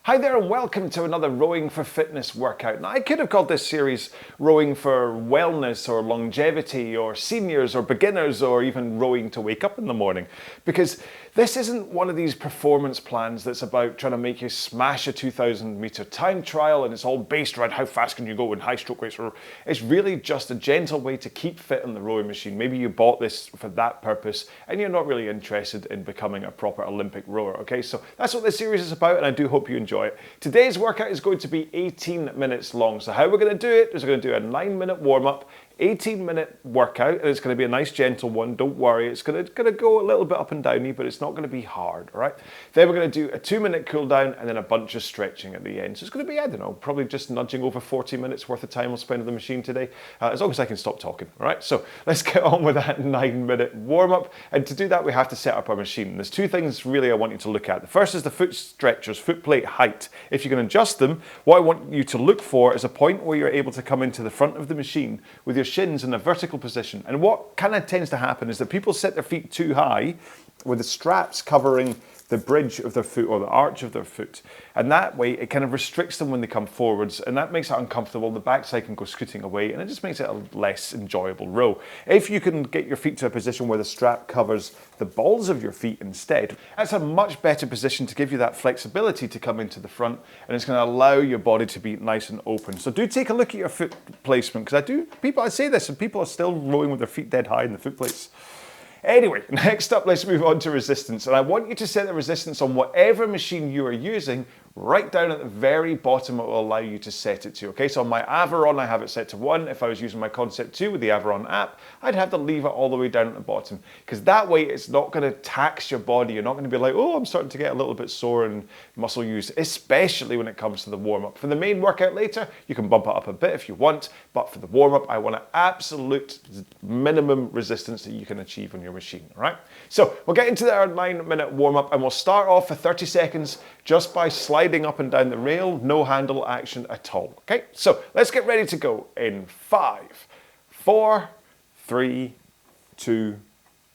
Hi there and welcome to another Rowing for Fitness workout. Now I could have called this series Rowing for Wellness or Longevity or Seniors or Beginners or even Rowing to Wake Up in the Morning, because this isn't one of these performance plans that's about trying to make you smash a 2,000 meter time trial and it's all based around how fast can you go in high stroke rates. It's really just a gentle way to keep fit on the rowing machine. Maybe you bought this for that purpose and you're not really interested in becoming a proper Olympic rower, okay? So that's what this series is about and I do hope you enjoy it. Today's workout is going to be 18 minutes long. So how we're going to do it is we're going to do a 9-minute warm-up, 18-minute workout, and it's going to be a nice gentle one. Don't worry, it's going to go a little bit up and downy, but it's not going to be hard, all right? Then we're going to do a 2-minute cool down and then a bunch of stretching at the end. So it's going to be, I don't know, probably just nudging over 40 minutes worth of time we'll spend on the machine today, as long as I can stop talking, all right? So let's get on with that 9-minute warm-up. And to do that, we have to set up our machine. There's two things really I want you to look at. The first is the foot stretchers, foot plate height. If you can adjust them, what I want you to look for is a point where you're able to come into the front of the machine with your shins in a vertical position. And what kind of tends to happen is that people set their feet too high with the straps covering the bridge of their foot or the arch of their foot. And that way it kind of restricts them when they come forwards and that makes it uncomfortable. The backside can go scooting away and it just makes it a less enjoyable row. If you can get your feet to a position where the strap covers the balls of your feet instead, that's a much better position to give you that flexibility to come into the front, and it's going to allow your body to be nice and open. So do take a look at your foot placement, because I say this and people are still rowing with their feet dead high in the foot plates. Anyway, next up, let's move on to resistance. And I want you to set the resistance on whatever machine you are using, right down at the very bottom. It will allow you to set it to. Okay, so on my Avaron, I have it set to 1. If I was using my Concept 2 with the Avaron app, I'd have to leave it all the way down at the bottom, because that way it's not going to tax your body. You're not going to be like, oh, I'm starting to get a little bit sore and muscle use, especially when it comes to the warm-up. For the main workout later, you can bump it up a bit if you want, but for the warm-up, I want an absolute minimum resistance that you can achieve on your machine, all right? So we'll get into our 9-minute warm-up and we'll start off for 30 seconds just by sliding up and down the rail, no handle action at all, okay? So let's get ready to go in 5, 4, 3, 2,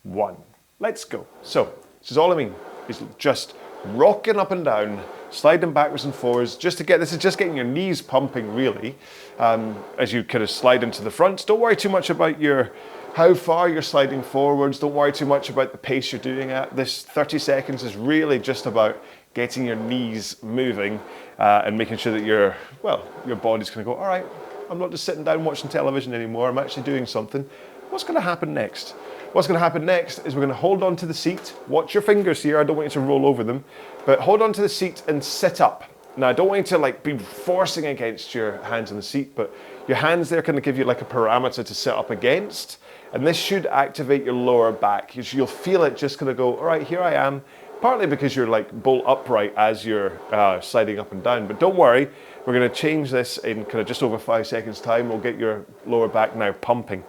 1. Let's go. So this is all I mean, is just rocking up and down, sliding backwards and forwards, this is just getting your knees pumping really, as you kind of slide into the front. Don't worry too much about how far you're sliding forwards. Don't worry too much about the pace you're doing at. This 30 seconds is really just about getting your knees moving and making sure that your body's going to go, all right, I'm not just sitting down watching television anymore, I'm actually doing something. What's going to happen next? What's going to happen next is we're going to hold on to the seat. Watch your fingers here, I don't want you to roll over them, but hold on to the seat and sit up. Now I don't want you to be forcing against your hands on the seat, but your hands there kind of give you like a parameter to sit up against, and this should activate your lower back. You'll feel it just going to go, all right, here I am. Partly because you're like bolt upright as you're sliding up and down. But don't worry, we're going to change this in kind of just over 5 seconds time. We'll get your lower back now pumping.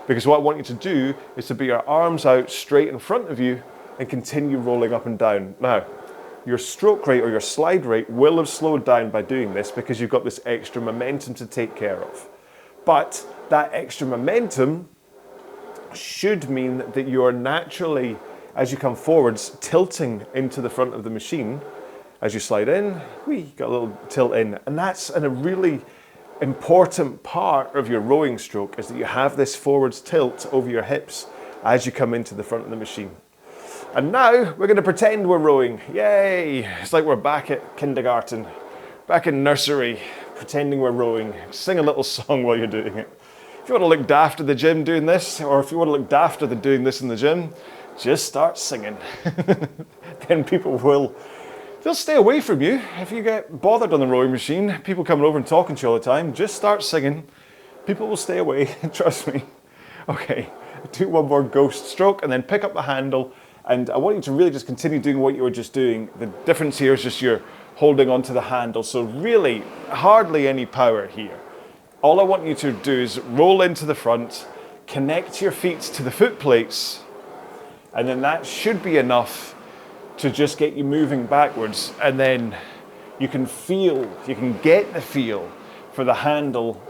Because what I want you to do is to be your arms out straight in front of you and continue rolling up and down. Now, your stroke rate or your slide rate will have slowed down by doing this because you've got this extra momentum to take care of. But that extra momentum should mean that you're naturally, as you come forwards, tilting into the front of the machine. As you slide in, you got a little tilt in. And that's a really important part of your rowing stroke, is that you have this forwards tilt over your hips as you come into the front of the machine. And now we're going to pretend we're rowing. Yay! It's like we're back at kindergarten, back in nursery, pretending we're rowing. Sing a little song while you're doing it. If you want to look daft at the gym doing this, or if you want to look daft at doing this in the gym, just start singing. Then people they'll stay away from you. If you get bothered on the rowing machine, people coming over and talking to you all the time, just start singing. People will stay away, trust me. Okay, do one more ghost stroke and then pick up the handle. And I want you to really just continue doing what you were just doing. The difference here is just you're holding onto the handle. So really, hardly any power here. All I want you to do is roll into the front, connect your feet to the foot plates, and then that should be enough to just get you moving backwards. And then you can get the feel for the handle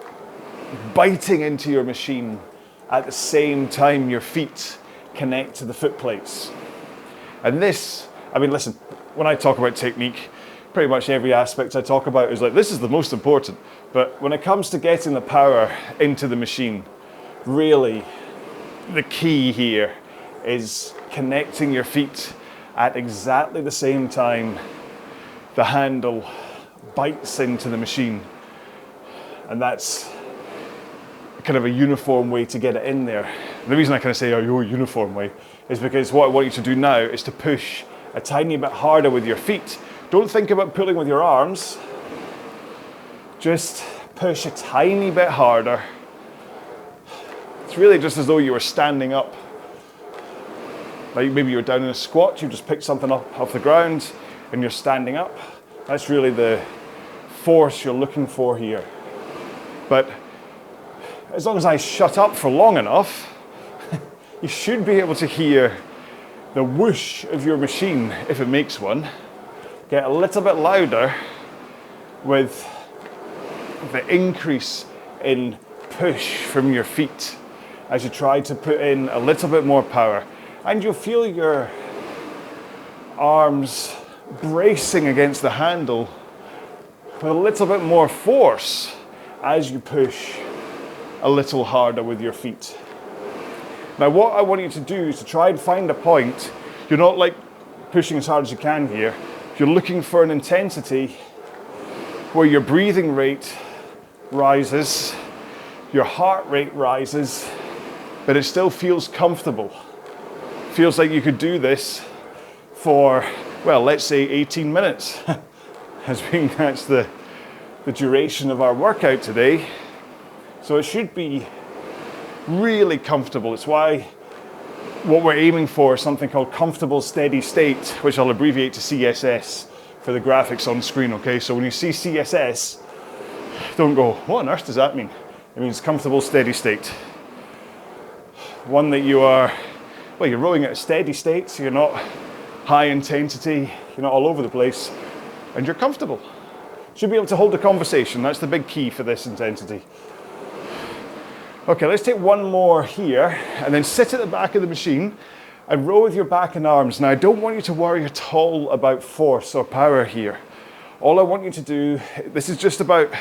biting into your machine at the same time your feet connect to the foot plates. And this, I mean, listen, when I talk about technique, pretty much every aspect I talk about is like, this is the most important. But when it comes to getting the power into the machine, really the key here is connecting your feet at exactly the same time the handle bites into the machine. And that's kind of a uniform way to get it in there. The reason I kind of say, oh, your uniform way, is because what I want you to do now is to push a tiny bit harder with your feet. Don't think about pulling with your arms. Just push a tiny bit harder. It's really just as though you were standing up. Like maybe you're down in a squat, you just picked something up off the ground and you're standing up. That's really the force you're looking for here. But as long as I shut up for long enough, you should be able to hear the whoosh of your machine, if it makes one, get a little bit louder with the increase in push from your feet as you try to put in a little bit more power. And you'll feel your arms bracing against the handle with a little bit more force as you push a little harder with your feet. Now what I want you to do is to try and find a point. You're not like pushing as hard as you can here. You're looking for an intensity where your breathing rate rises, your heart rate rises, but it still feels comfortable. Feels like you could do this for, well, let's say 18 minutes, as being that's the duration of our workout today. So it should be really comfortable. It's why what we're aiming for is something called comfortable steady state, which I'll abbreviate to CSS for the graphics on screen, okay? So when you see CSS, don't go, what on earth does that mean? It means comfortable steady state. One that you are, well, you're rowing at a steady state, so you're not high intensity, you're not all over the place, and you're comfortable. Should be able to hold a conversation. That's the big key for this intensity. Okay, let's take one more here, and then sit at the back of the machine and row with your back and arms. Now, I don't want you to worry at all about force or power here. All I want you to do, this is just about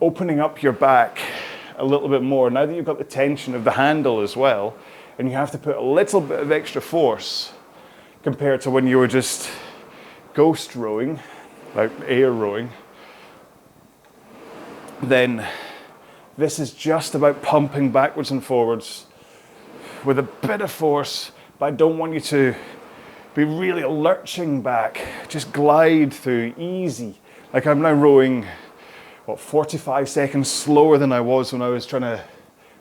opening up your back a little bit more. Now that you've got the tension of the handle as well, and you have to put a little bit of extra force compared to when you were just ghost rowing, like air rowing, then this is just about pumping backwards and forwards with a bit of force, but I don't want you to be really lurching back. Just glide through, easy. Like I'm now rowing, 45 seconds slower than I was when I was trying to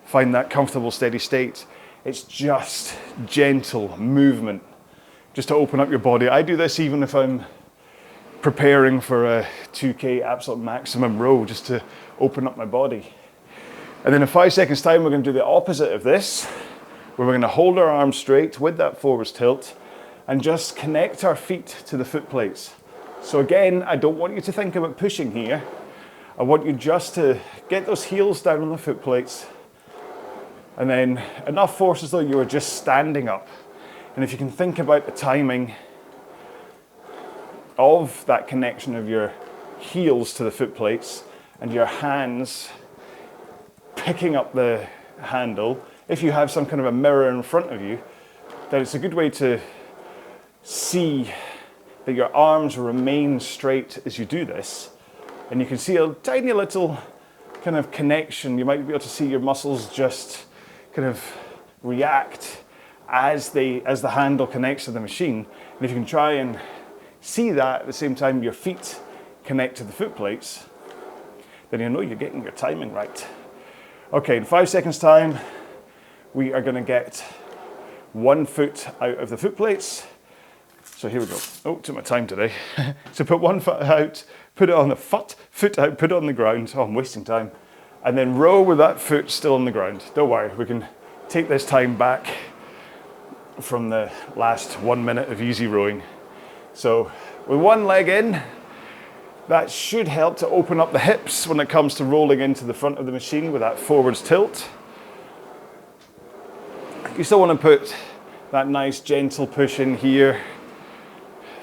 find that comfortable steady state. It's just gentle movement, just to open up your body. I do this even if I'm preparing for a 2K absolute maximum row, just to open up my body. And then in 5 seconds time, we're going to do the opposite of this, where we're going to hold our arms straight with that forwards tilt and just connect our feet to the foot plates. So again, I don't want you to think about pushing here. I want you just to get those heels down on the foot plates, and then enough force as though you were just standing up. And if you can think about the timing of that connection of your heels to the foot plates and your hands picking up the handle, if you have some kind of a mirror in front of you, then it's a good way to see that your arms remain straight as you do this. And you can see a tiny little kind of connection. You might be able to see your muscles just kind of react as the handle connects to the machine. And if you can try and see that at the same time your feet connect to the foot plates, then you know you're getting your timing right. Okay, in 5 seconds time, we are going to get one foot out of the foot plates. So here we go. Oh, took my time today. So put one foot out, put it on the foot out, put it on the ground. Oh, I'm wasting time. And then row with that foot still on the ground. Don't worry, we can take this time back from the last 1 minute of easy rowing. So with one leg in, that should help to open up the hips when it comes to rolling into the front of the machine with that forwards tilt. You still want to put that nice gentle push in here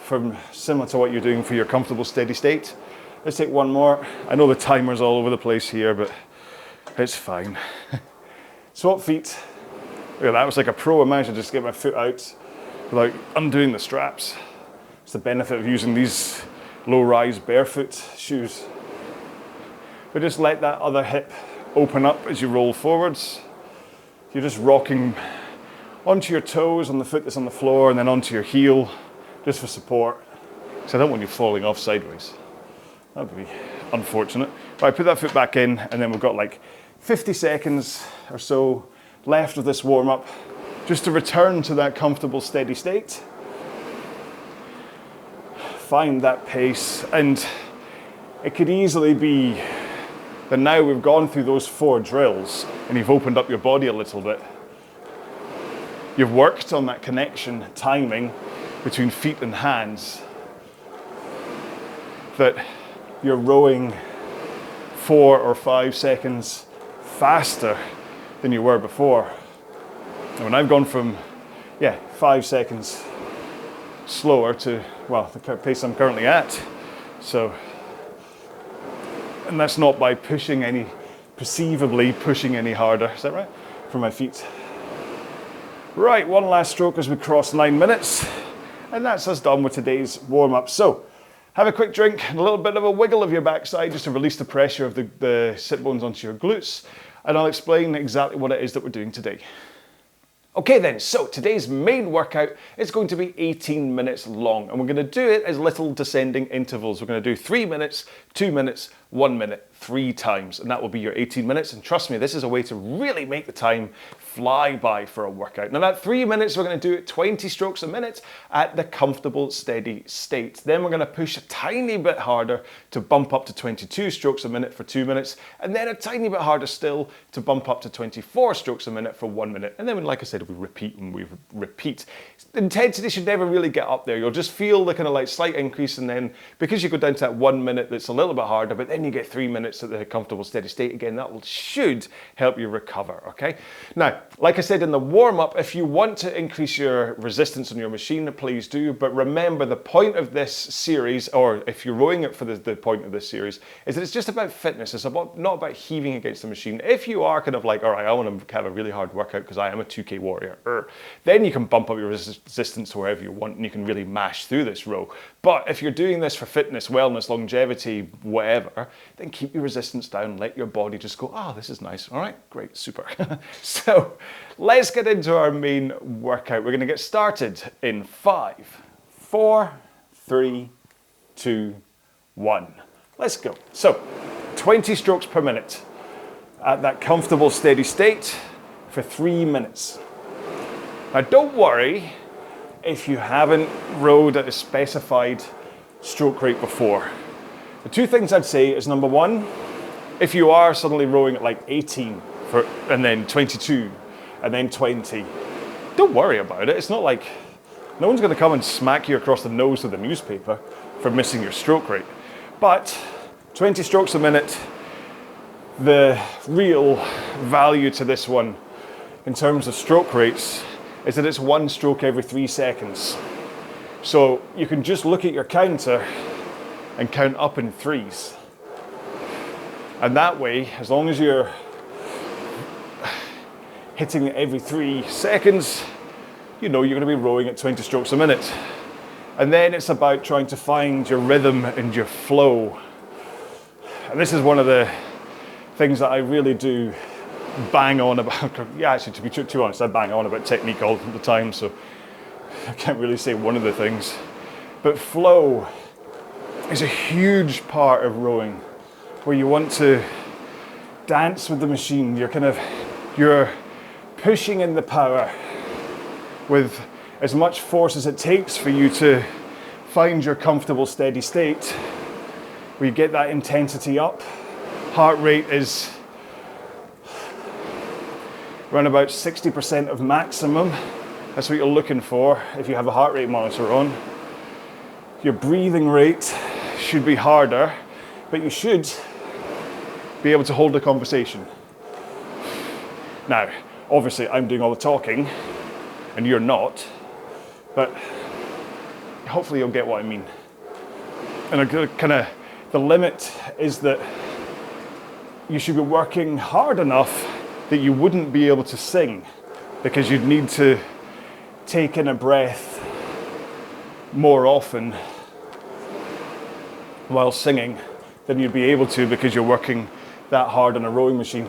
from similar to what you're doing for your comfortable steady state. Let's take one more. I know the timer's all over the place here, but it's fine. Swap feet. Look at that, it was like a pro. Imagine just get my foot out without undoing the straps. It's the benefit of using these low-rise barefoot shoes. But just let that other hip open up as you roll forwards. You're just rocking onto your toes on the foot that's on the floor and then onto your heel, just for support. Because I don't want you falling off sideways. That would be unfortunate. Right, put that foot back in, and then we've got like 50 seconds or so left of this warm-up, just to return to that comfortable steady state. Find that pace, and it could easily be that now we've gone through those 4 drills and you've opened up your body a little bit. You've worked on that connection, timing between feet and hands, that you're rowing 4 or 5 seconds faster than you were before. And when I've gone from 5 seconds slower to, well, the pace I'm currently at. So, and that's not by perceivably pushing any harder. Is that right? For my feet. Right, one last stroke as we cross 9 minutes. And that's us done with today's warm-up. So, have a quick drink and a little bit of a wiggle of your backside just to release the pressure of the sit bones onto your glutes. And I'll explain exactly what it is that we're doing today. Okay then, so today's main workout is going to be 18 minutes long, and we're going to do it as little descending intervals. We're going to do 3 minutes, 2 minutes, 1 minute, 3 times, and that will be your 18 minutes. And trust me, this is a way to really make the time fly by for a workout. Now at 3 minutes, we're going to do it 20 strokes a minute at the comfortable steady state. Then we're going to push a tiny bit harder to bump up to 22 strokes a minute for 2 minutes, and then a tiny bit harder still to bump up to 24 strokes a minute for 1 minute. And then, like I said, we repeat and we repeat. The intensity should never really get up there. You'll just feel the kind of like slight increase, and then because you go down to that 1 minute that's a little bit harder, but then you get 3 minutes at the comfortable steady state again, that should help you recover, okay? Now, like I said in the warm-up, if you want to increase your resistance on your machine, please do, but remember the point of this series, or if you're rowing it for the point of this series, is that it's just about fitness. It's not about heaving against the machine. If you are kind of like, all right, I want to have a really hard workout because I am a 2K warrior, then you can bump up your resistance to wherever you want and you can really mash through this row. But if you're doing this for fitness, wellness, longevity, whatever, then keep your resistance down, let your body just go, oh, this is nice. All right, great, super. So let's get into our main workout. We're going to get started in 5, 4, 3, 2, 1. Let's go. So 20 strokes per minute at that comfortable steady state for 3 minutes. Now don't worry if you haven't rowed at a specified stroke rate before. The 2 things I'd say is, number 1, if you are suddenly rowing at like 18 and then 22 and then 20, don't worry about it. It's not like no one's going to come and smack you across the nose with a newspaper for missing your stroke rate. But 20 strokes a minute, the real value to this one in terms of stroke rates is that it's 1 stroke every 3 seconds. So you can just look at your counter and count up in 3s. And that way, as long as you're hitting it every 3 seconds, you know you're going to be rowing at 20 strokes a minute. And then it's about trying to find your rhythm and your flow. And this is one of the things that I really do bang on about. Yeah, actually, to be too honest, I bang on about technique all the time, so I can't really say one of the things. But flow is a huge part of rowing, where you want to dance with the machine. You're pushing in the power with as much force as it takes for you to find your comfortable steady state, where you get that intensity up. Heart rate is around about 60% of maximum. That's what you're looking for if you have a heart rate monitor on. Your breathing rate should be harder, but you should be able to hold a conversation. Now, obviously I'm doing all the talking and you're not, but hopefully you'll get what I mean. And the limit is that you should be working hard enough that you wouldn't be able to sing, because you'd need to take in a breath more often while singing than you'd be able to because you're working that hard on a rowing machine.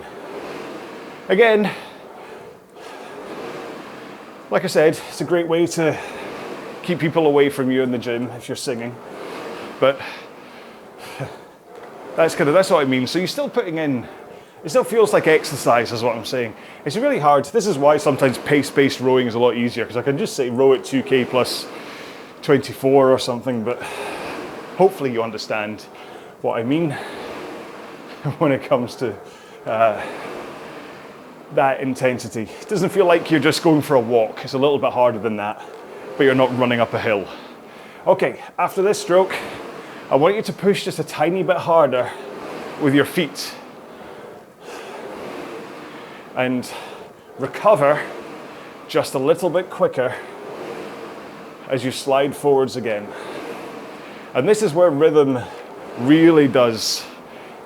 Again, like I said, it's a great way to keep people away from you in the gym if you're singing, but that's what I mean. So you're still putting in, it still feels like exercise is what I'm saying. It's really hard. This is why sometimes pace-based rowing is a lot easier, because I can just say row at 2K plus 24 or something, but hopefully you understand what I mean when it comes to that intensity. It doesn't feel like you're just going for a walk. It's a little bit harder than that, but you're not running up a hill. Okay, after this stroke, I want you to push just a tiny bit harder with your feet and recover just a little bit quicker as you slide forwards again. And this is where rhythm really does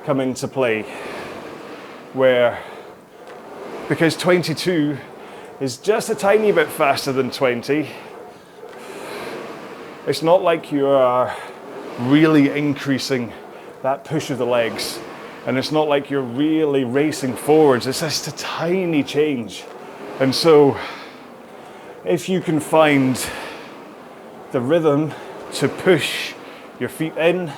come into play, because 22 is just a tiny bit faster than 20. It's not like you are really increasing that push of the legs, and it's not like you're really racing forwards. It's just a tiny change. And so if you can find the rhythm to push your feet in,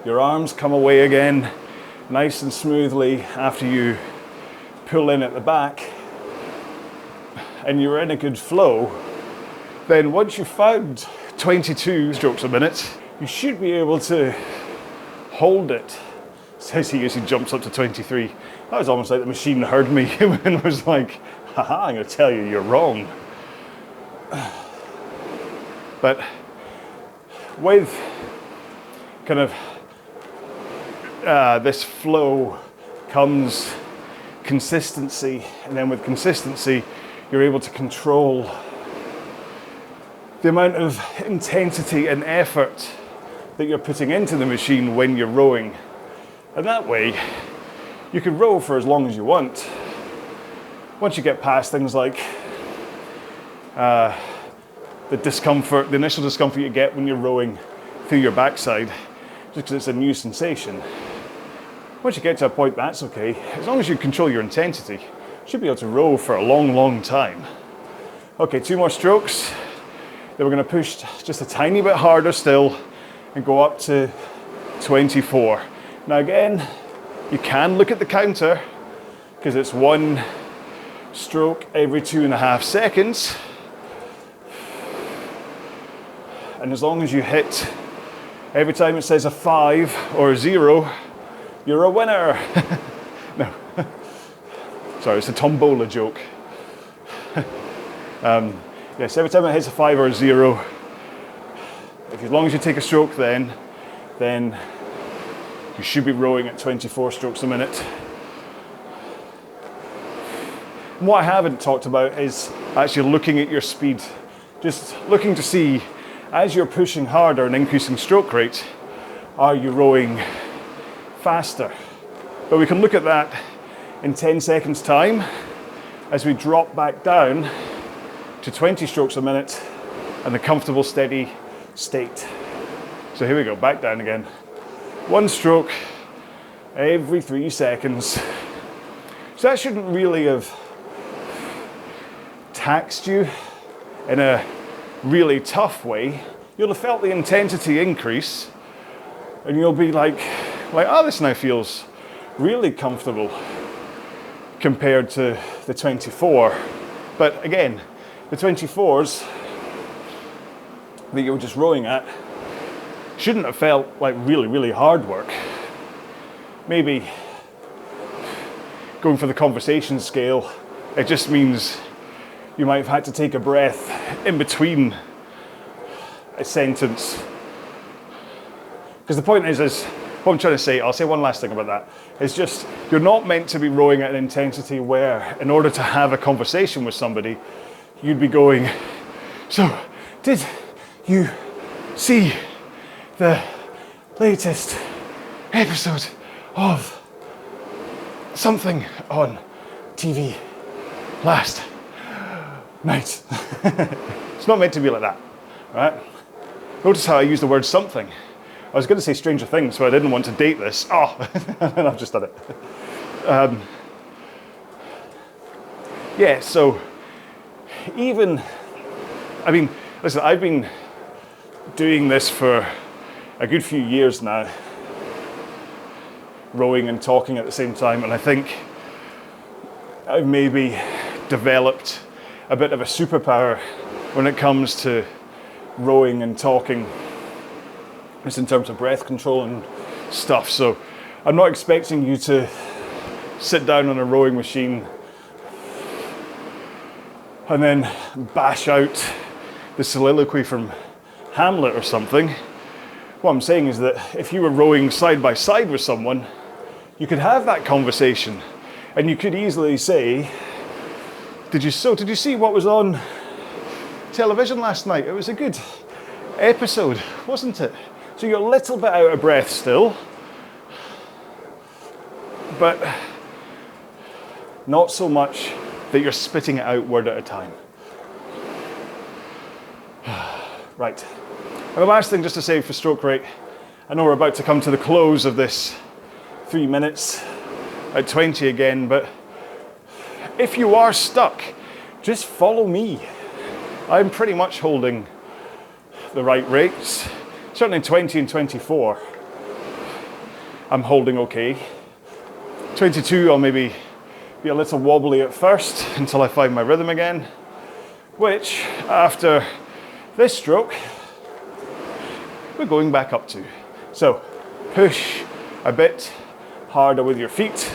your arms come away again nice and smoothly after you pull in at the back, and you're in a good flow, then once you've found 22 strokes a minute, you should be able to hold it. It says he usually jumps up to 23. That was almost like the machine heard me and was like, haha, I'm going to tell you you're wrong. But with kind of this flow comes consistency, and then with consistency you're able to control the amount of intensity and effort that you're putting into the machine when you're rowing. And that way you can row for as long as you want. Once you get past things like the initial discomfort you get when you're rowing through your backside, just because it's a new sensation. Once you get to a point, that's okay. As long as you control your intensity, you should be able to row for a long, long time. Okay, 2 more strokes. Then we're going to push just a tiny bit harder still and go up to 24. Now again, you can look at the counter because it's 1 stroke every 2.5 seconds. And as long as you hit every time it says a 5 or a 0, you're a winner. No, sorry, it's a tombola joke. Yes, every time it hits a 5 or a 0, as long as you take a stroke then you should be rowing at 24 strokes a minute. And what I haven't talked about is actually looking at your speed. Just looking to see, as you're pushing harder and increasing stroke rate, are you rowing faster? But we can look at that in 10 seconds time as we drop back down to 20 strokes a minute and the comfortable steady state. So here we go, back down again. 1 stroke every 3 seconds. So that shouldn't really have taxed you in a really tough way. You'll have felt the intensity increase and you'll be like, oh, this now feels really comfortable compared to the 24. But again, the 24s that you were just rowing at shouldn't have felt like really, really hard work. Maybe going for the conversation scale, it just means you might have had to take a breath in between a sentence. Because the point is what I'm trying to say, I'll say one last thing about that. It's just, you're not meant to be rowing at an intensity where, in order to have a conversation with somebody, you'd be going, so Did you see the latest episode of something on TV last night? It's not meant to be like that, right? Notice how I use the word something. I was going to say Stranger Things, but I didn't want to date this. Oh, and I've just done it. Yeah, so even, I mean, listen, I've been doing this for a good few years now, rowing and talking at the same time, and I think I've maybe developed a bit of a superpower when it comes to rowing and talking, just in terms of breath control and stuff. So I'm not expecting you to sit down on a rowing machine and then bash out the soliloquy from Hamlet or something. What I'm saying is that if you were rowing side by side with someone, you could have that conversation, and you could easily say, did you see what was on television last night? It was a good episode, wasn't it? So you're a little bit out of breath still, but not so much that you're spitting it out word at a time. Right. And the last thing just to say for stroke rate, I know we're about to come to the close of this 3 minutes at 20 again, but if you are stuck, just follow me. I'm pretty much holding the right rates. Certainly 20 and 24, I'm holding okay. 22, I'll maybe be a little wobbly at first until I find my rhythm again, which after this stroke, we're going back up to. So push a bit harder with your feet,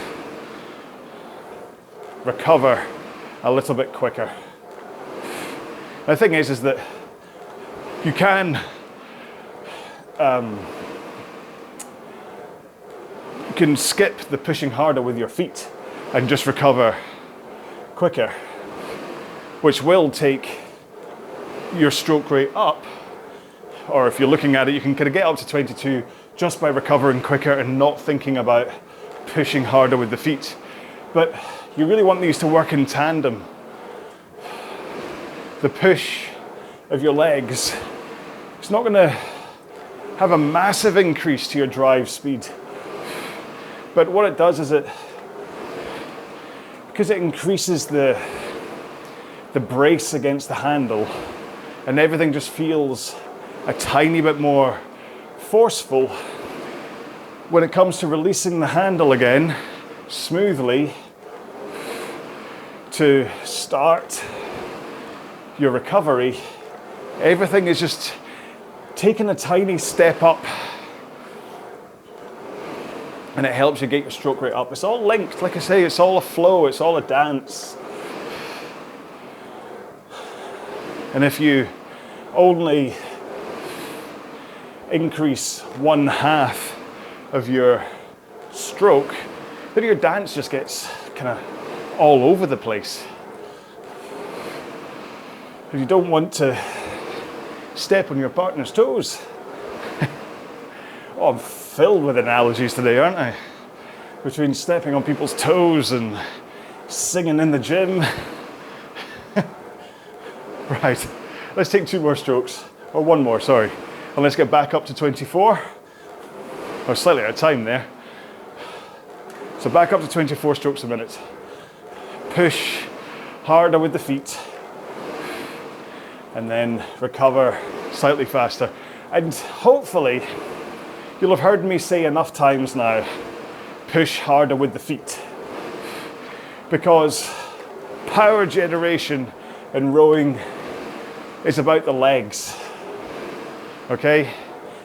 recover a little bit quicker. The thing is that you can skip the pushing harder with your feet and just recover quicker, which will take your stroke rate up. Or if you're looking at it, you can kind of get up to 22 just by recovering quicker and not thinking about pushing harder with the feet. But you really want these to work in tandem. The push of your legs, it's not going to have a massive increase to your drive speed. But what it does is because it increases the brace against the handle, and everything just feels a tiny bit more forceful when it comes to releasing the handle again smoothly to start your recovery. Everything is just taking a tiny step up, and it helps you get your stroke rate up. It's all linked, like I say, it's all a flow, it's all a dance. And if you only increase 1/2 of your stroke, then your dance just gets kind of all over the place. If you don't want to step on your partner's toes. Oh, I'm filled with analogies today, aren't I? Between stepping on people's toes and singing in the gym. Right, let's take 2 more strokes, or 1 more, sorry. And let's get back up to 24. Or slightly out of time there. So back up to 24 strokes a minute. Push harder with the feet. And then recover slightly faster. And hopefully, you'll have heard me say enough times now, push harder with the feet. Because power generation in rowing is about the legs. Okay?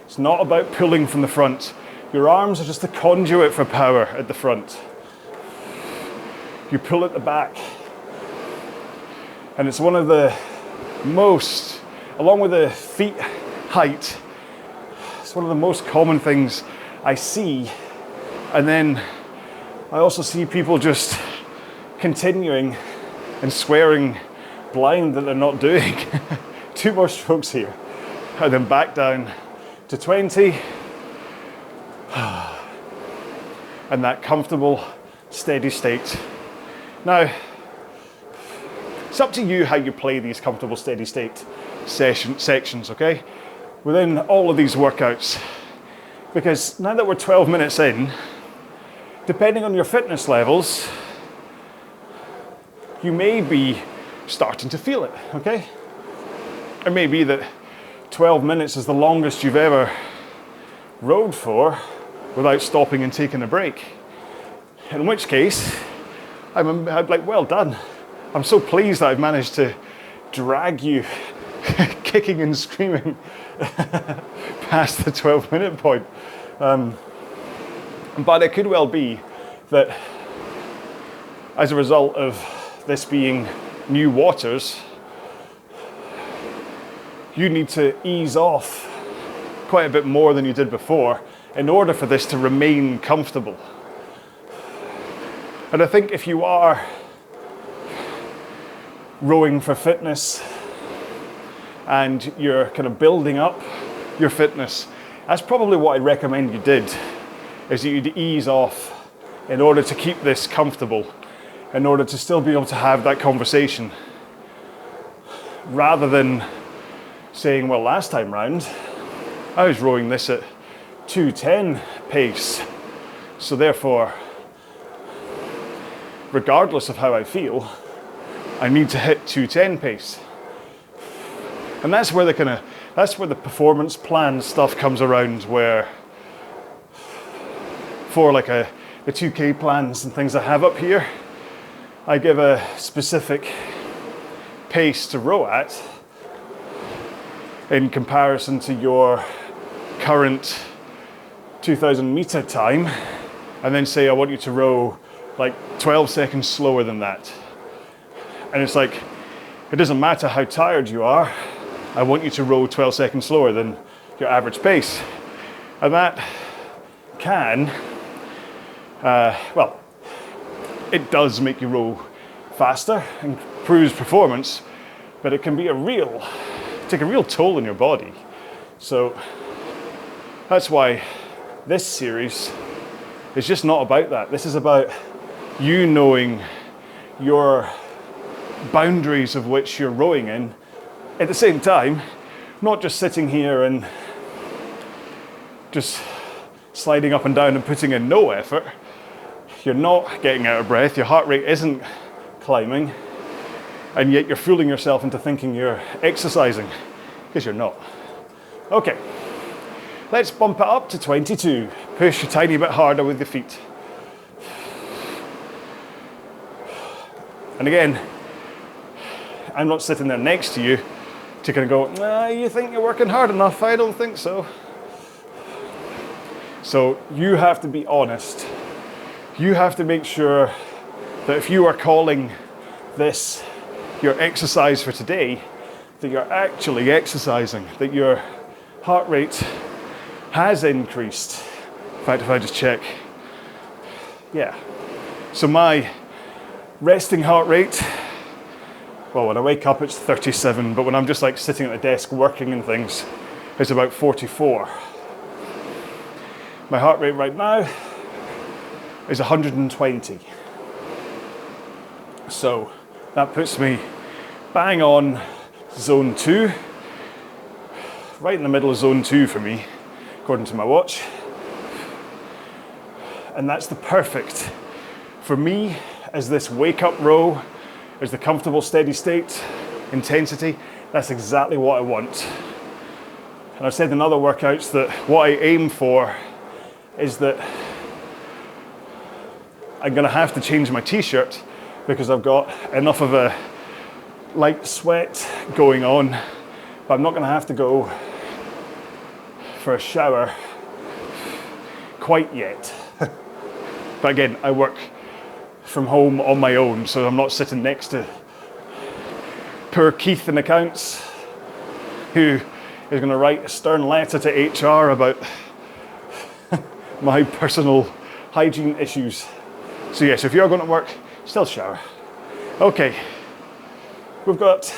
It's not about pulling from the front. Your arms are just the conduit for power at the front. You pull at the back. And it's one of the most, along with the feet height, it's one of the most common things I see. And then I also see people just continuing and swearing blind that they're not doing 2 more strokes here, and then back down to 20. And that comfortable, steady state. Now, it's up to you how you play these comfortable, steady state sections, okay? Within all of these workouts. Because now that we're 12 minutes in, depending on your fitness levels, you may be starting to feel it, okay? It may be that 12 minutes is the longest you've ever rowed for without stopping and taking a break. In which case, I'm like, well done. I'm so pleased that I've managed to drag you kicking and screaming past the 12-minute point. But it could well be that as a result of this being new waters, you need to ease off quite a bit more than you did before in order for this to remain comfortable. And I think if you are rowing for fitness and you're kind of building up your fitness, that's probably what I'd recommend you did, is that you'd ease off in order to keep this comfortable, in order to still be able to have that conversation, rather than saying, well, last time round I was rowing this at 2:10 pace, so therefore, regardless of how I feel, I need to hit 2:10 pace. And that's where the performance plan stuff comes around, where for like the 2K plans and things I have up here, I give a specific pace to row at in comparison to your current 2,000 meter time, and then say I want you to row like 12 seconds slower than that. And it's like, it doesn't matter how tired you are, I want you to row 12 seconds slower than your average pace. And that can, well, it does make you row faster, improves performance, but it can be take a real toll on your body. So that's why this series is just not about that. This is about you knowing your boundaries of which you're rowing in. At the same time, not just sitting here and just sliding up and down and putting in no effort. You're not getting out of breath, your heart rate isn't climbing, and yet you're fooling yourself into thinking you're exercising, because you're not. Okay, let's bump it up to 22. Push a tiny bit harder with the feet. And again, I'm not sitting there next to you to kind of go, nah, you think you're working hard enough? I don't think so. So you have to be honest. You have to make sure that if you are calling this your exercise for today, that you're actually exercising, that your heart rate has increased. In fact, if I just check, yeah. So my resting heart rate, well, when I wake up it's 37, but when I'm just like sitting at the desk working and things, it's about 44. My heart rate right now is 120. So that puts me bang on zone 2, right in the middle of zone 2 for me, according to my watch. And that's the perfect, for me, as this wake up row, as the comfortable steady state intensity, that's exactly what I want. And I've said in other workouts that what I aim for is that I'm gonna have to change my t-shirt because I've got enough of a light sweat going on, but I'm not gonna have to go for a shower quite yet. But again, I work from home on my own, so I'm not sitting next to poor Keith in accounts, who is going to write a stern letter to HR about my personal hygiene issues. So yes, if you're going to work, still shower. Okay, we've got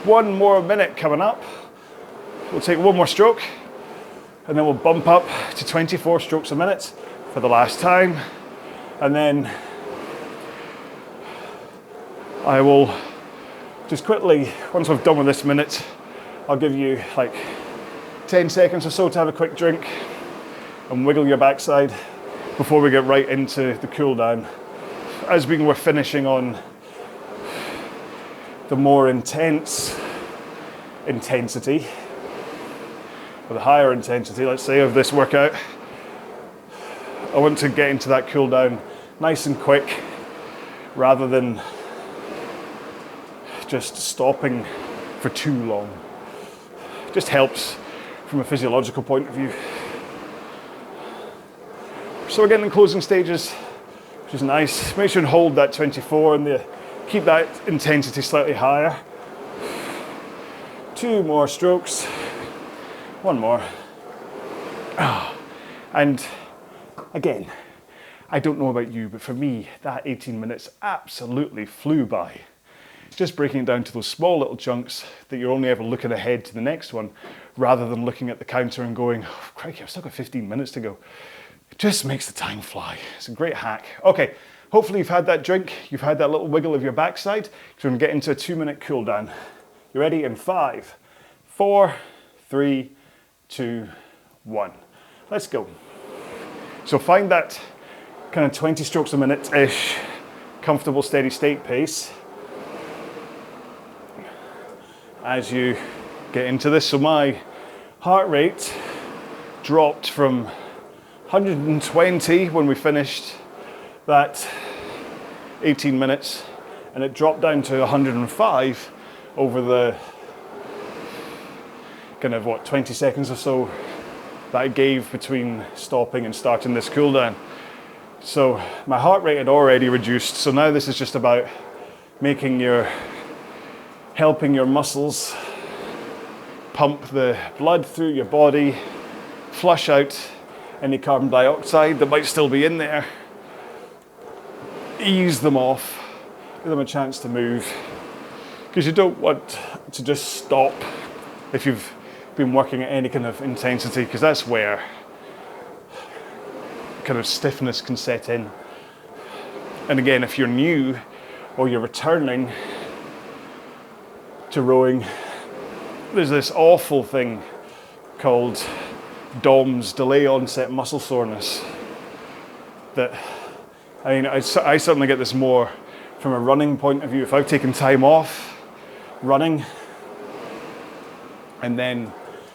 One more minute coming up. We'll take one more stroke and then we'll bump up to 24 strokes a minute for the last time. And then I will just quickly, once we've done with this minute, I'll give you like 10 seconds or so to have a quick drink and wiggle your backside before we get right into the cool down. As we're finishing on the more intense intensity, or the higher intensity, let's say, of this workout, I want to get into that cool down nice and quick rather than just stopping for too long. It just helps from a physiological point of view. So we're getting in closing stages, which is nice. Make sure and hold that 24 and keep that intensity slightly higher. 2 more strokes. 1 more. And again, I don't know about you, but for me, that 18 minutes absolutely flew by. Just breaking it down to those small little chunks that you're only ever looking ahead to the next one, rather than looking at the counter and going, oh, crikey, I've still got 15 minutes to go. It just makes the time fly. It's a great hack. Okay, hopefully you've had that drink, you've had that little wiggle of your backside, so we're gonna get into a 2-minute cool down. You ready? In 5, 4, 3, 2, 1. Let's go. So find that kind of 20 strokes a minute-ish, comfortable steady state pace as you get into this. So my heart rate dropped from 120 when we finished that 18 minutes, and it dropped down to 105 over the kind of 20 seconds or so that I gave between stopping and starting this cool down. So my heart rate had already reduced, so now this is just about helping your muscles pump the blood through your body, flush out any carbon dioxide that might still be in there, ease them off, give them a chance to move, because you don't want to just stop if you've been working at any kind of intensity, because that's where kind of stiffness can set in. And again, if you're new or you're returning to rowing, there's this awful thing called DOMS, delay onset muscle soreness, that, I mean, I certainly get this more from a running point of view. If I've taken time off running, and then,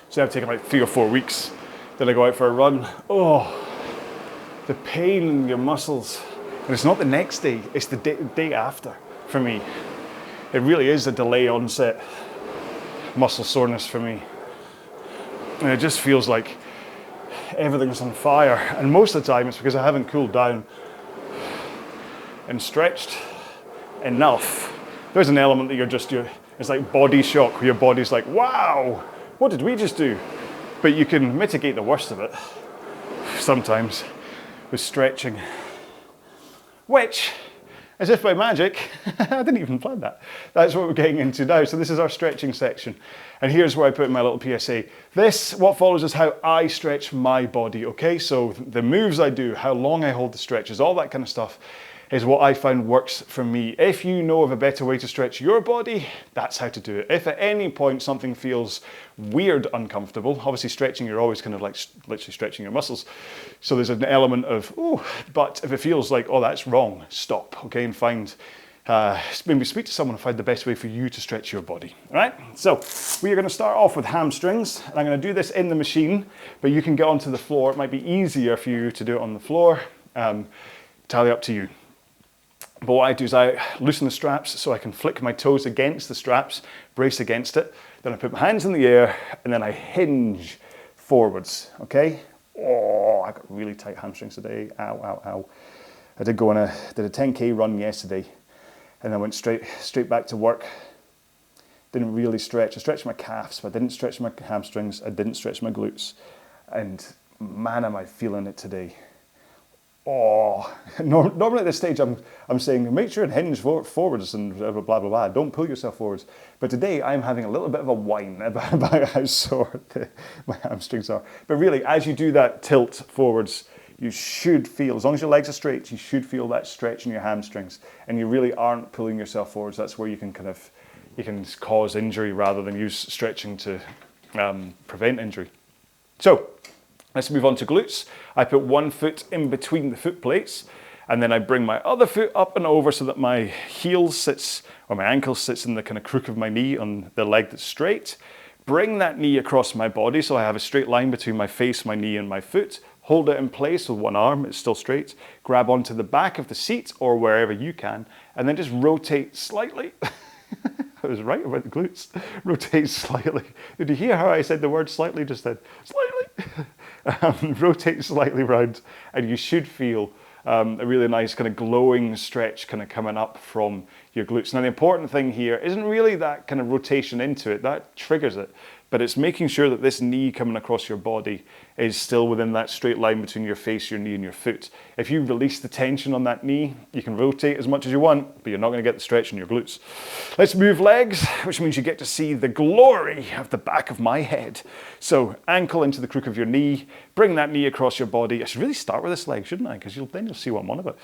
say I've taken like 3 or 4 weeks, then I go out for a run, oh, the pain in your muscles. And it's not the next day, it's the day after for me. It really is a delay onset muscle soreness for me. And it just feels like everything's on fire. And most of the time it's because I haven't cooled down and stretched enough. There's an element that it's like body shock, where your body's like, wow, what did we just do? But you can mitigate the worst of it sometimes with stretching, which, as if by magic, I didn't even plan that. That's what we're getting into now. So this is our stretching section. And here's where I put in my little PSA. What follows is how I stretch my body, okay? So the moves I do, how long I hold the stretches, all that kind of stuff is what I found works for me. If you know of a better way to stretch your body, that's how to do it. If at any point something feels weird, uncomfortable, obviously stretching, you're always kind of like literally stretching your muscles. So there's an element of, oh, but if it feels like, oh, that's wrong, stop, okay? And find, maybe speak to someone and find the best way for you to stretch your body, all right? So we are gonna start off with hamstrings. And I'm gonna do this in the machine, but you can get onto the floor. It might be easier for you to do it on the floor. Entirely up to you. But what I do is I loosen the straps so I can flick my toes against the straps, brace against it. Then I put my hands in the air and then I hinge forwards, okay? Oh, I got really tight hamstrings today. Ow, ow, ow. I did a 10K run yesterday and I went straight back to work. Didn't really stretch. I stretched my calves, but I didn't stretch my hamstrings. I didn't stretch my glutes. And man, am I feeling it today. oh, normally at this stage I'm saying make sure and hinge forwards and blah, blah, blah. Don't pull yourself forwards. But today I'm having a little bit of a whine about how sore my hamstrings are. But really, as you do that tilt forwards, you should feel, as long as your legs are straight, you should feel that stretch in your hamstrings, and you really aren't pulling yourself forwards. That's where you can cause injury rather than use stretching to prevent injury. So let's move on to glutes. I put one foot in between the foot plates, and then I bring my other foot up and over so that my heel sits, or my ankle sits in the kind of crook of my knee on the leg that's straight. Bring that knee across my body so I have a straight line between my face, my knee, and my foot. Hold it in place with one arm, it's still straight. Grab onto the back of the seat or wherever you can, and then just rotate slightly. I was right about the glutes. Rotate slightly. Did you hear how I said the word slightly just then? Slightly. Rotate slightly round, and you should feel a really nice kind of glowing stretch kind of coming up from your glutes. Now the important thing here isn't really that kind of rotation into it, that triggers it, but it's making sure that this knee coming across your body is still within that straight line between your face, your knee, and your foot. If you release the tension on that knee, you can rotate as much as you want, but you're not going to get the stretch in your glutes. Let's move legs, which means you get to see the glory of the back of my head. So ankle into the crook of your knee, bring that knee across your body. I should really start with this leg, shouldn't I? Because then you'll see what I'm on about.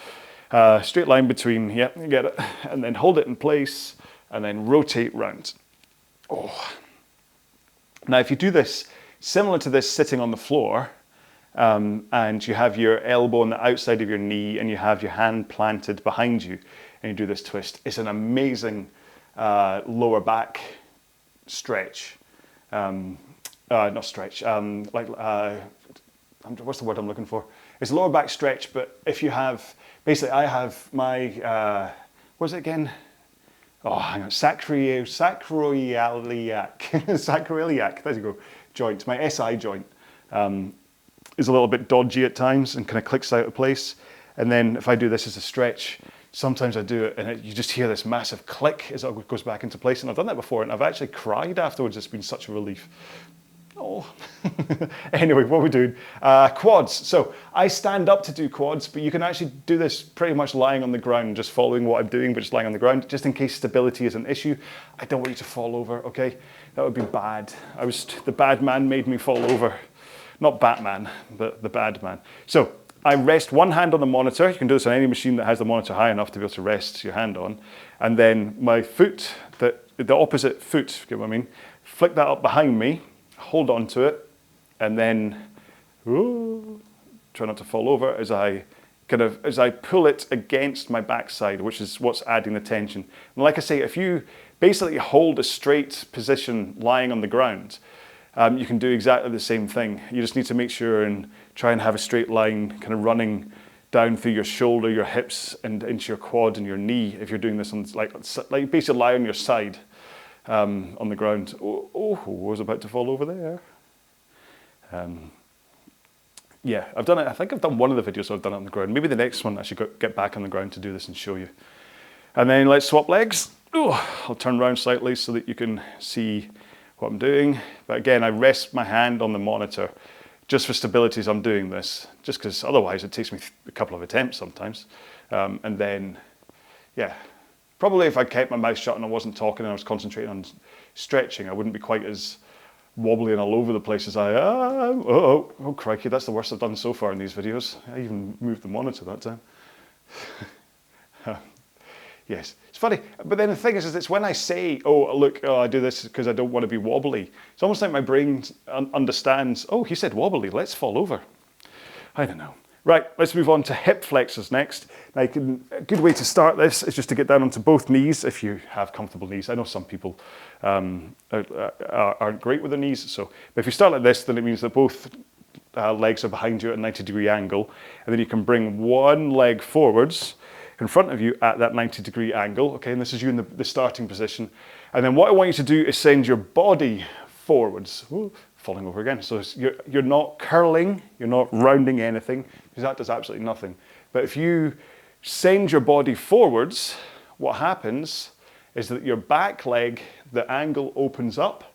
Straight line between, yeah, you get it. And then hold it in place, and then rotate round. Oh. Now, if you do this, similar to this sitting on the floor, and you have your elbow on the outside of your knee and you have your hand planted behind you, and you do this twist, it's an amazing lower back stretch. Not stretch, what's the word I'm looking for? It's a lower back stretch, but if you have, basically I have my, what is it again? Oh, hang on, sacroiliac, there you go, joint, my SI joint is a little bit dodgy at times and kind of clicks out of place. And then if I do this as a stretch, sometimes I do it and you just hear this massive click as it goes back into place. And I've done that before and I've actually cried afterwards. It's been such a relief. Oh. Anyway, what we're doing, quads. So I stand up to do quads, but you can actually do this pretty much lying on the ground, just following what I'm doing, but just lying on the ground, just in case stability is an issue. I don't want you to fall over, okay? That would be bad. The bad man made me fall over. Not Batman, but the bad man. So I rest one hand on the monitor. You can do this on any machine that has the monitor high enough to be able to rest your hand on. And then my foot, the opposite foot, get what I mean? Flick that up behind me. Hold on to it, and then try not to fall over as I pull it against my backside, which is what's adding the tension. And like I say, if you basically hold a straight position lying on the ground, you can do exactly the same thing. You just need to make sure and try and have a straight line kind of running down through your shoulder, your hips, and into your quad and your knee. If you're doing this on like basically lie on your side. On the ground. Oh, I was about to fall over there. Yeah, I've done it. I think I've done one of the videos where I've done it on the ground. Maybe the next one I should get back on the ground to do this and show you. And then let's swap legs. I'll turn around slightly so that you can see what I'm doing. But again, I rest my hand on the monitor just for stability as I'm doing this, just because otherwise it takes me a couple of attempts sometimes. And then, yeah. Probably if I kept my mouth shut and I wasn't talking and I was concentrating on stretching, I wouldn't be quite as wobbly and all over the place as I am. Oh crikey, that's the worst I've done so far in these videos. I even moved the monitor that time. Yes, it's funny. But then the thing is it's when I say, I do this because I don't want to be wobbly. It's almost like my brain understands, oh, he said wobbly, let's fall over. I don't know. Right, let's move on to hip flexors next. Now, a good way to start this is just to get down onto both knees if you have comfortable knees. I know some people aren't great with their knees, but if you start like this, then it means that both legs are behind you at a 90-degree angle, and then you can bring one leg forwards in front of you at that 90-degree angle, okay, and this is you in the starting position. And then what I want you to do is send your body forwards. Ooh, falling over again. So you're not curling, you're not rounding anything, because that does absolutely nothing. But if you send your body forwards, what happens is that your back leg, the angle opens up,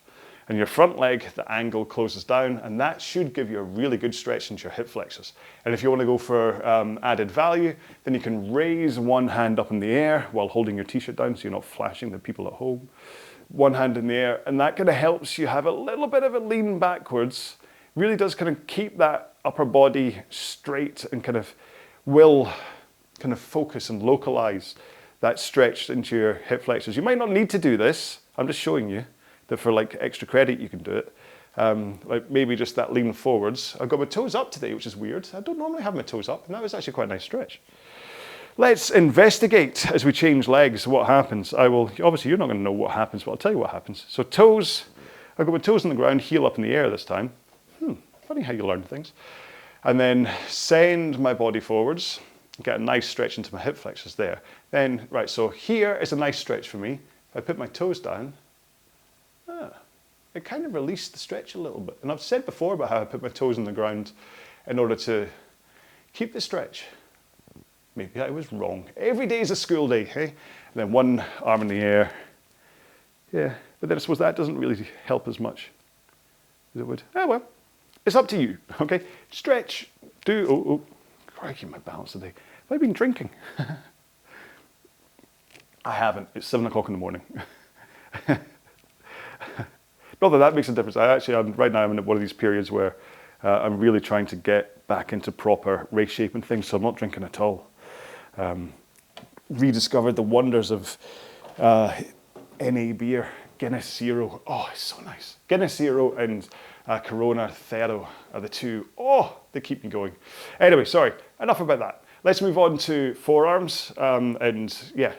And your front leg, the angle closes down, and that should give you a really good stretch into your hip flexors. And if you want to go for added value, then you can raise one hand up in the air while holding your t-shirt down so you're not flashing the people at home. One hand in the air, and that kind of helps you have a little bit of a lean backwards. Really does kind of keep that upper body straight and kind of will kind of focus and localize that stretch into your hip flexors. You might not need to do this. I'm just showing you that for like extra credit you can do it. Like maybe just that lean forwards. I've got my toes up today, which is weird. I don't normally have my toes up, and that was actually quite a nice stretch. Let's investigate as we change legs what happens. Obviously you're not going to know what happens, but I'll tell you what happens. So toes, I've got my toes on the ground, heel up in the air this time. Funny how you learn things. And then send my body forwards, get a nice stretch into my hip flexors there. Then, right, so here is a nice stretch for me. If I put my toes down, it kind of released the stretch a little bit. And I've said before about how I put my toes on the ground in order to keep the stretch. Maybe I was wrong. Every day is a school day, hey? And then one arm in the air. Yeah, but then I suppose that doesn't really help as much as it would. Oh well, it's up to you, okay? Stretch, crikey, my balance today. Have I been drinking? I haven't, it's 7 o'clock in the morning. Not that that makes a difference. Right now I'm in one of these periods where I'm really trying to get back into proper race shape and things, so I'm not drinking at all. Rediscovered the wonders of NA beer, Guinness Zero. Oh, it's so nice. Guinness Zero and Corona Zero are the two. Oh, they keep me going. Anyway, sorry, enough about that. Let's move on to forearms, and yeah,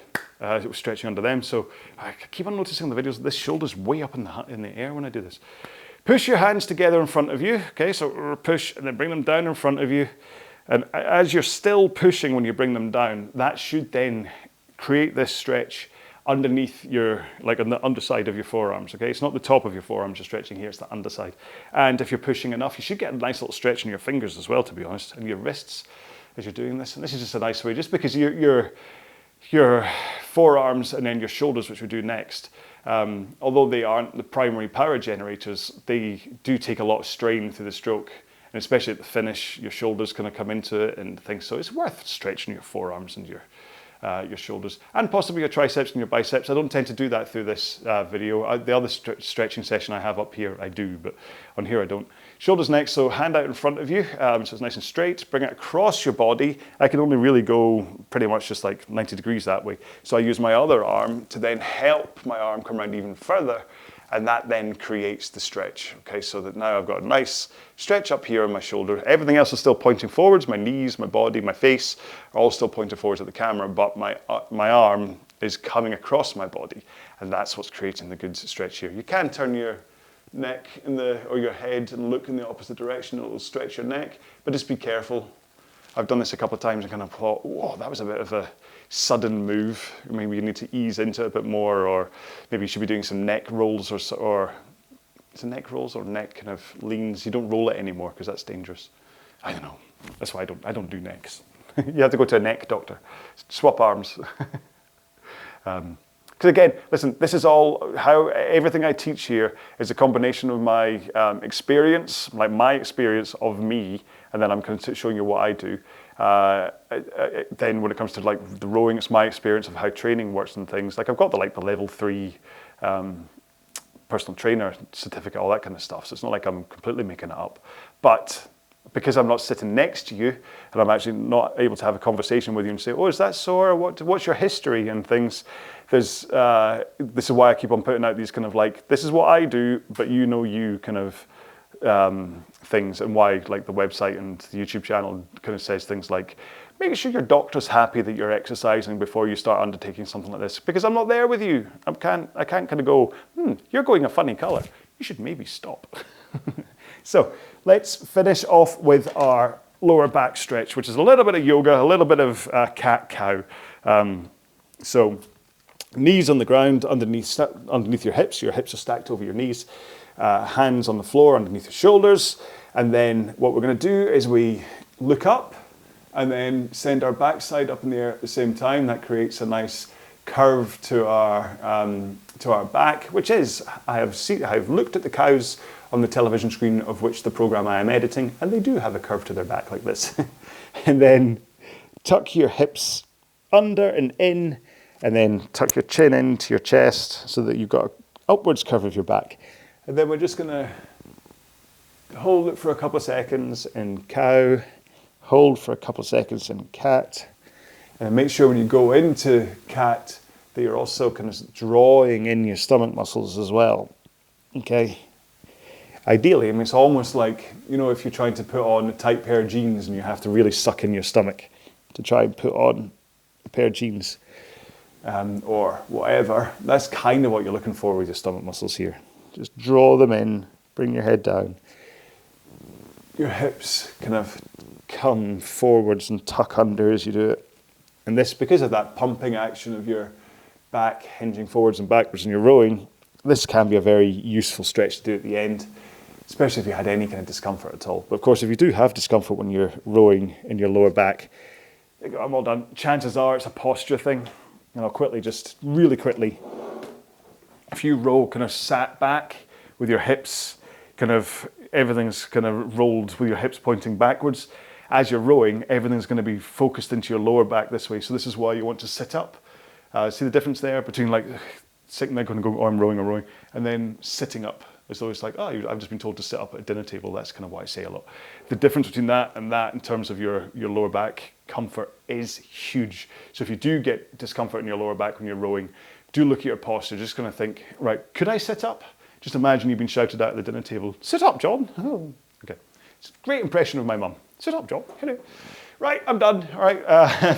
stretching under them. So I keep on noticing in the videos, this shoulder's way up in the air when I do this. Push your hands together in front of you, okay? So push and then bring them down in front of you. And as you're still pushing when you bring them down, that should then create this stretch underneath like on the underside of your forearms, okay? It's not the top of your forearms you're stretching here, it's the underside. And if you're pushing enough, you should get a nice little stretch in your fingers as well, to be honest, and your wrists as you're doing this. And this is just a nice way, just because your forearms and then your shoulders, which we do next, although they aren't the primary power generators, they do take a lot of strain through the stroke. And especially at the finish, your shoulders kind of come into it and things. So it's worth stretching your forearms and your shoulders, and possibly your triceps and your biceps. I don't tend to do that through this video. The other stretching session I have up here, I do, but on here I don't. Shoulders next, so hand out in front of you, so it's nice and straight. Bring it across your body. I can only really go pretty much just like 90 degrees that way. So I use my other arm to then help my arm come around even further, and that then creates the stretch. Okay, so that now I've got a nice stretch up here on my shoulder. Everything else is still pointing forwards. My knees, my body, my face are all still pointing forwards at the camera, but my arm is coming across my body, and that's what's creating the good stretch here. You can turn your neck or your head and look in the opposite direction. It will stretch your neck, but just be careful. I've done this a couple of times and kind of thought, whoa, that was a bit of a sudden move. Maybe you need to ease into it a bit more, or maybe you should be doing some neck rolls or is it neck rolls or neck kind of leans? You don't roll it anymore because that's dangerous. I don't know. That's why I don't do necks. You have to go to a neck doctor. Swap arms. Because again, listen, this is all how everything I teach here is a combination of my experience, like my experience of me, and then I'm kind of showing you what I do. Then when it comes to like the rowing, it's my experience of how training works and things. Like I've got the level 3 personal trainer certificate, all that kind of stuff. So it's not like I'm completely making it up. But because I'm not sitting next to you and I'm actually not able to have a conversation with you and say, oh, is that sore? What's your history and things? This is why I keep on putting out these kind of like, this is what I do, but you kind of things, and why like the website and the YouTube channel kind of says things like, make sure your doctor's happy that you're exercising before you start undertaking something like this, because I'm not there with you. I can't kind of go, you're going a funny color. You should maybe stop. So let's finish off with our lower back stretch, which is a little bit of yoga, a little bit of cat-cow. So knees on the ground, underneath your hips are stacked over your knees, hands on the floor underneath your shoulders, and then what we're going to do is we look up and then send our backside up in the air at the same time. That creates a nice curve to our to our back, which is, I have looked at the cows on the television screen of which the program I am editing, and they do have a curve to their back like this. And then tuck your hips under and in, and then tuck your chin into your chest so that you've got an upwards curve of your back. And then we're just gonna hold it for a couple of seconds in cow, hold for a couple of seconds in cat, and make sure when you go into cat that you're also kind of drawing in your stomach muscles as well, okay? Ideally, I mean, it's almost like, you know, if you're trying to put on a tight pair of jeans and you have to really suck in your stomach to try and put on a pair of jeans or whatever. That's kind of what you're looking for with your stomach muscles here. Just draw them in, bring your head down. Your hips kind of come forwards and tuck under as you do it. And this, because of that pumping action of your back hinging forwards and backwards and you're rowing, this can be a very useful stretch to do at the end, especially if you had any kind of discomfort at all. But of course, if you do have discomfort when you're rowing in your lower back, I'm all done. Chances are it's a posture thing. And I'll quickly, just really quickly, if you row kind of sat back with your hips, kind of everything's kind of rolled with your hips pointing backwards, as you're rowing, everything's going to be focused into your lower back this way. So this is why you want to sit up. See the difference there between like sitting there going, oh, I'm rowing, and then sitting up. As though it's like, oh, I've just been told to sit up at a dinner table. That's kind of what I say a lot. The difference between that and that in terms of your lower back comfort is huge. So if you do get discomfort in your lower back when you're rowing, do look at your posture. Just going to think, right, could I sit up? Just imagine you've been shouted at the dinner table. Sit up, John. Oh, okay. It's a great impression of my mum. Sit up, John. Hello. Right, I'm done. All right,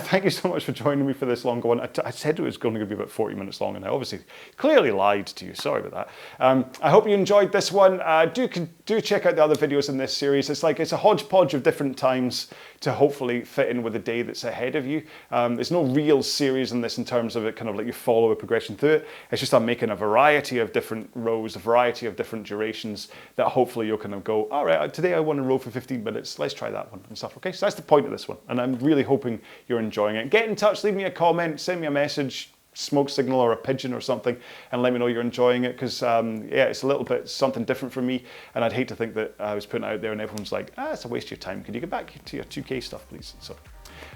thank you so much for joining me for this long one. I said it was going to be about 40 minutes long, and I obviously clearly lied to you. Sorry about that. I hope you enjoyed this one. Do check out the other videos in this series. It's a hodgepodge of different times to hopefully fit in with the day that's ahead of you. There's no real series in this in terms of it kind of like you follow a progression through it. It's just I'm making a variety of different rows, a variety of different durations that hopefully you'll kind of go, all right, today I want to row for 15 minutes. Let's try that one and stuff. Okay, so that's the point of this one. And I'm really hoping you're enjoying it. Get in touch, leave me a comment, send me a message, smoke signal or a pigeon or something, and let me know you're enjoying it, because yeah, it's a little bit something different for me, and I'd hate to think that I was putting it out there and everyone's like, it's a waste of your time. Could you get back to your 2K stuff, please? So,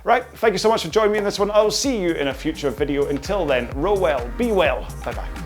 right, thank you so much for joining me in this one. I'll see you in a future video. Until then, row well, be well. Bye-bye.